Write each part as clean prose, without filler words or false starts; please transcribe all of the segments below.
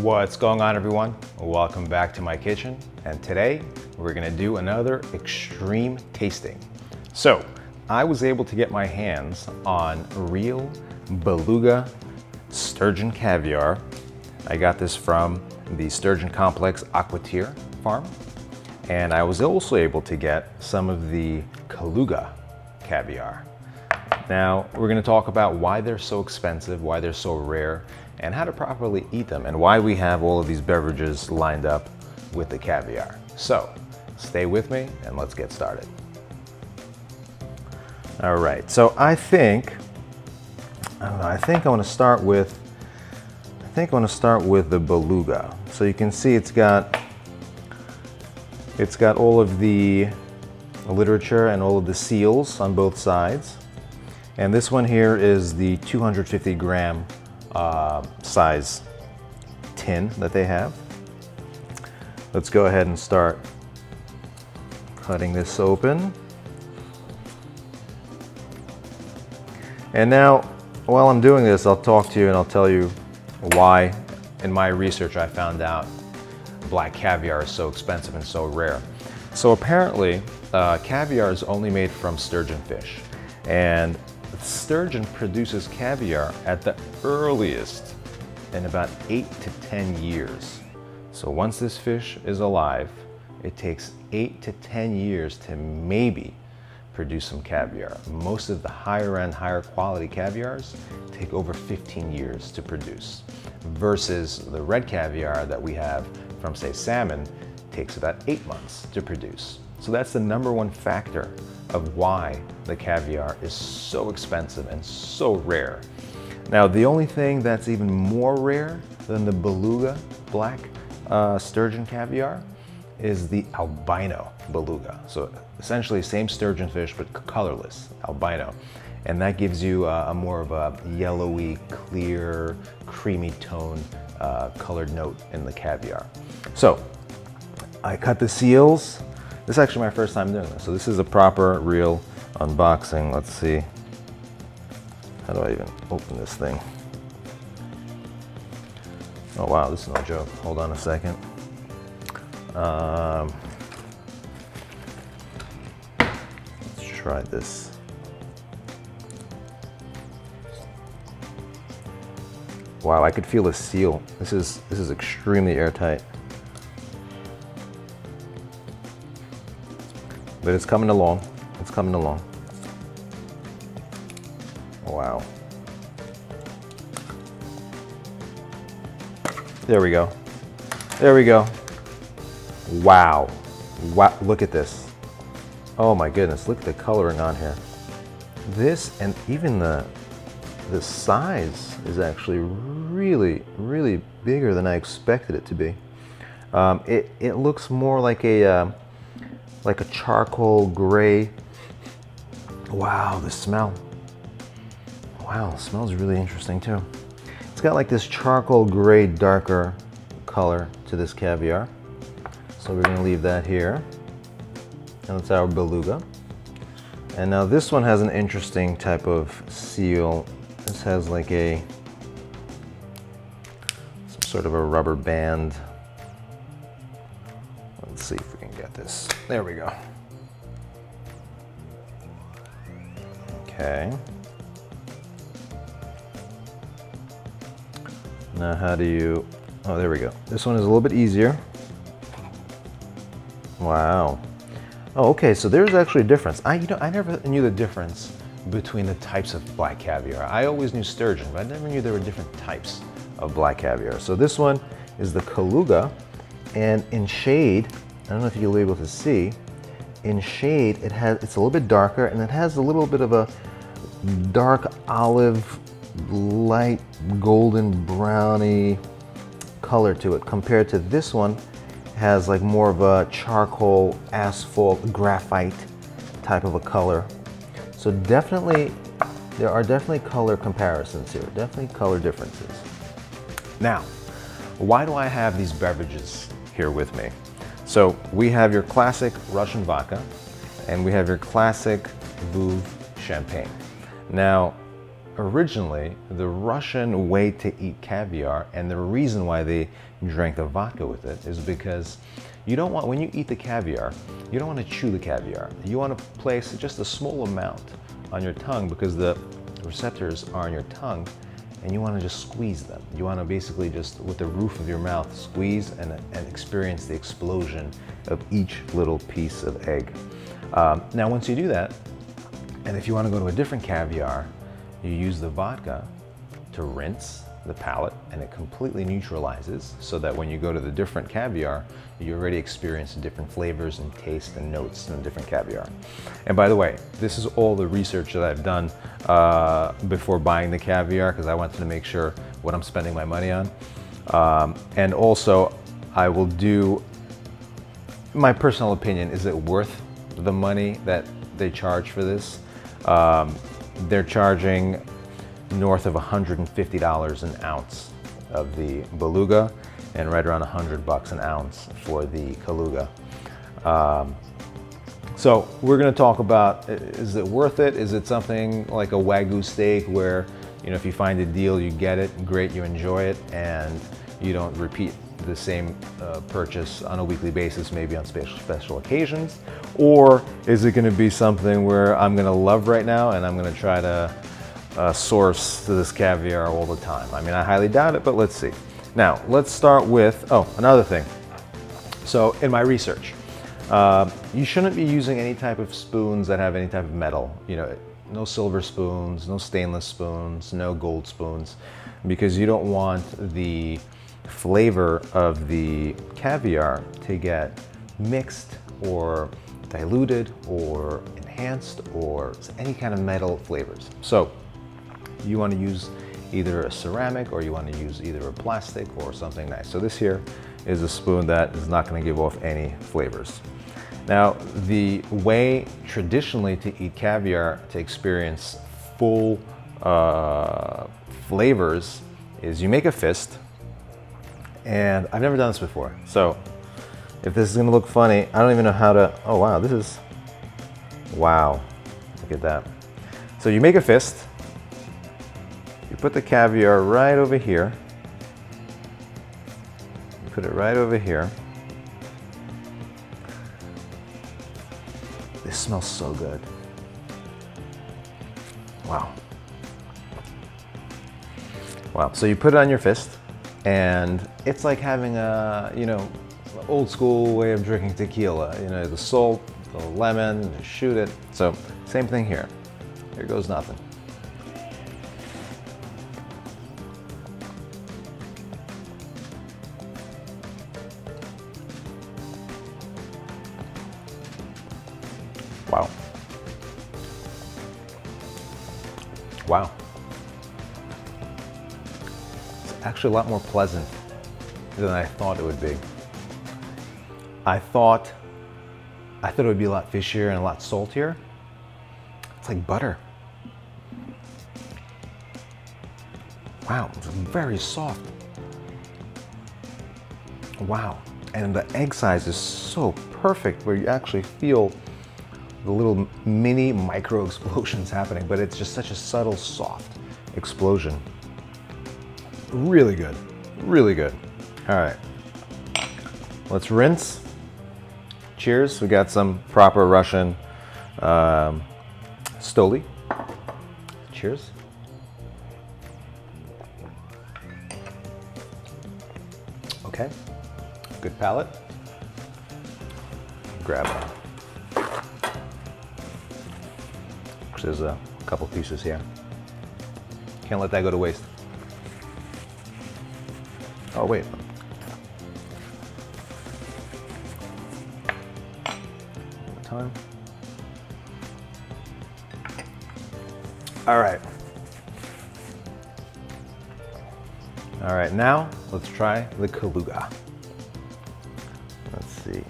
What's going on, everyone? Welcome back to my kitchen, and today we're gonna do another extreme tasting. So I was able to get my hands on real Beluga Sturgeon Caviar. I got this from the Sturgeon Complex Aquatier farm, and I was also able to get some of the Kaluga caviar. Now we're gonna talk about why they're so expensive, why they're so rare, and how to properly eat them, and why we have all of these beverages lined up with the caviar. So stay with me and let's get started. All right, so I think I want to start with the Beluga. So you can see it's got all of the literature and all of the seals on both sides. And this one here is the 250 gram size tin that they have. Let's go ahead and start cutting this open. And now, while I'm doing this, I'll talk to you and I'll tell you why, in my research, I found out black caviar is so expensive and so rare. So apparently, caviar is only made from sturgeon fish. And sturgeon produces caviar at the earliest in about 8 to 10 years. So once this fish is alive, it takes 8 to 10 years to maybe produce some caviar. Most of the higher end, higher quality caviars take over 15 years to produce, versus the red caviar that we have from, say, salmon takes about 8 months to produce. So that's the #1 factor of why the caviar is so expensive and so rare. Now, the only thing that's even more rare than the Beluga black sturgeon caviar is the albino Beluga. So essentially same sturgeon fish, but colorless, albino. And that gives you a more of a yellowy, clear, creamy tone colored note in the caviar. So I cut the seals. This is actually my first time doing this. So this is a proper, real unboxing. Let's see. How do I even open this thing? Oh wow, this is no joke. Hold on a second. Let's try this. Wow, I could feel the seal. This is extremely airtight. But it's coming along. It's coming along. Wow. There we go. There we go. Wow. Wow. Look at this. Oh my goodness. Look at the coloring on here. This, and even the size is actually really, really bigger than I expected it to be. It looks more like a charcoal gray. Wow, the smell. Wow, it smells really interesting too. It's got like this charcoal gray, darker color to this caviar. So we're gonna leave that here. And that's our Beluga. And now this one has an interesting type of seal. This has like some sort of a rubber band. Let's see if we can get this. There we go. Okay. Now how do you, oh, there we go. This one is a little bit easier. Wow. Oh, okay, so there's actually a difference. I never knew the difference between the types of black caviar. I always knew sturgeon, but I never knew there were different types of black caviar. So this one is the Kaluga, and in shade, I don't know if you'll be able to see, in shade it's a little bit darker, and it has a little bit of a dark olive, light golden browny color to it, compared to this one has like more of a charcoal, asphalt, graphite type of a color. So definitely, there are definitely color comparisons here, definitely color differences. Now, why do I have these beverages here with me? So we have your classic Russian vodka, and we have your classic Veuve champagne. Now, originally, the Russian way to eat caviar, and the reason why they drank the vodka with it, is because you don't want, when you eat the caviar, you don't want to chew the caviar. You want to place just a small amount on your tongue because the receptors are on your tongue, and you want to just squeeze them. You want to basically just, with the roof of your mouth, squeeze and experience the explosion of each little piece of egg. Now, once you do that, and if you want to go to a different caviar, you use the vodka to rinse the palate, and it completely neutralizes, so that when you go to the different caviar, you already experience different flavors and tastes and notes in a different caviar. And by the way, this is all the research that I've done before buying the caviar, because I wanted to make sure what I'm spending my money on. And also, I will do, my personal opinion, is it worth the money that they charge for this? They're charging north of $150 an ounce of the Beluga, and right around $100 an ounce for the Kaluga. So we're going to talk about, is it worth it? Is it something like a Wagyu steak where, you know, if you find a deal, you get it, great, you enjoy it, and you don't repeat the same purchase on a weekly basis, maybe on special occasions? Or is it going to be something where I'm going to love right now and I'm going to try to source this caviar all the time? I mean, I highly doubt it, but let's see. Now, let's start with, oh, another thing. So in my research, you shouldn't be using any type of spoons that have any type of metal. You know, no silver spoons, no stainless spoons, no gold spoons, because you don't want the flavor of the caviar to get mixed or diluted or enhanced or any kind of metal flavors. So you want to use either a ceramic, or you want to use either a plastic or something nice. So this here is a spoon that is not going to give off any flavors. Now, the way traditionally to eat caviar, to experience full flavors, is you make a fist. And I've never done this before, so if this is going to look funny, I don't even know how to, oh wow, this is, wow, look at that. So you make a fist, you put the caviar right over here, you put it right over here. This smells so good. Wow. Wow, so you put it on your fist, and it's like having a, you know, old school way of drinking tequila. You know, the salt, the lemon, shoot it. So same thing here. Here goes nothing. Wow. Wow. Actually a lot more pleasant than I thought it would be. I thought it would be a lot fishier and a lot saltier. It's like butter. Wow, it's very soft. Wow, and the egg size is so perfect where you actually feel the little mini micro explosions happening, but it's just such a subtle, soft explosion. Really good, really good. All right, let's rinse. Cheers, we got some proper Russian stoli. Cheers. Okay, good palate. Grab a, there's a couple pieces here. Can't let that go to waste. Oh wait. Time. All right. All right, now let's try the Kaluga. Let's see.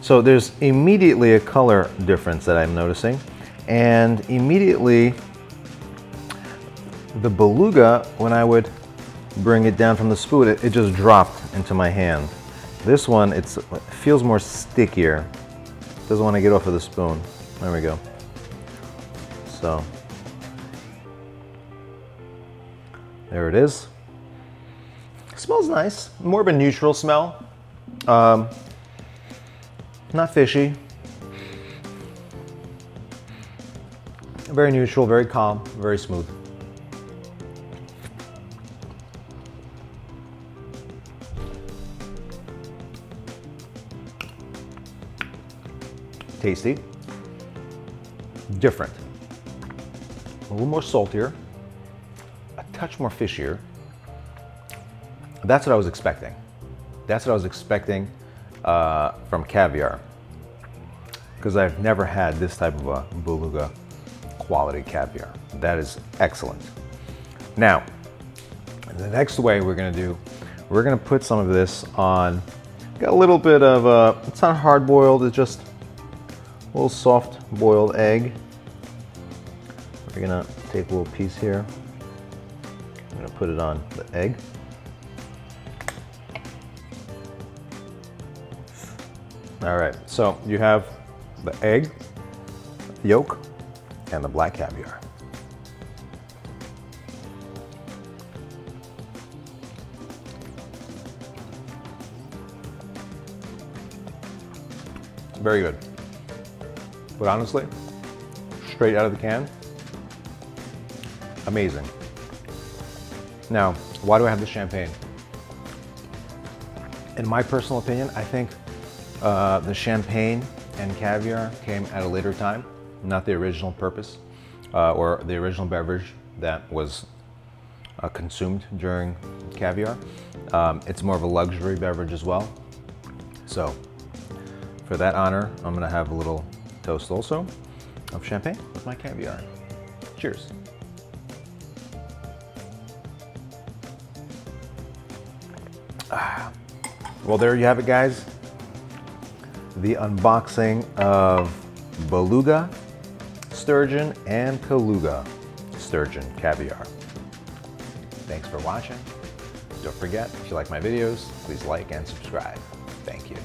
So there's immediately a color difference that I'm noticing, and immediately the Beluga, when I would bring it down from the spoon, it just dropped into my hand. This one, it feels more stickier. Doesn't want to get off of the spoon. There we go. So, there it is. Smells nice. More of a neutral smell. Not fishy. Very neutral, very calm, very smooth. Tasty. Different. A little more saltier. A touch more fishier. That's what I was expecting. That's what I was expecting from caviar. Because I've never had this type of a Beluga quality caviar. That is excellent. Now, the next way we're gonna do, we're gonna put some of this on, got a little bit of, it's not hard boiled, it's just a little soft boiled egg. We're gonna take a little piece here. I'm gonna put it on the egg. All right, so you have the egg, yolk, and the black caviar. Very good. But honestly, straight out of the can, amazing. Now, why do I have the champagne? In my personal opinion, I think the champagne and caviar came at a later time, not the original purpose or the original beverage that was consumed during caviar. It's more of a luxury beverage as well. So for that honor, I'm gonna have a little toast also of champagne with my caviar. Cheers. Well, there you have it, guys. The unboxing of Beluga, Sturgeon, and Kaluga Sturgeon Caviar. Thanks for watching. Don't forget, if you like my videos, please like and subscribe. Thank you.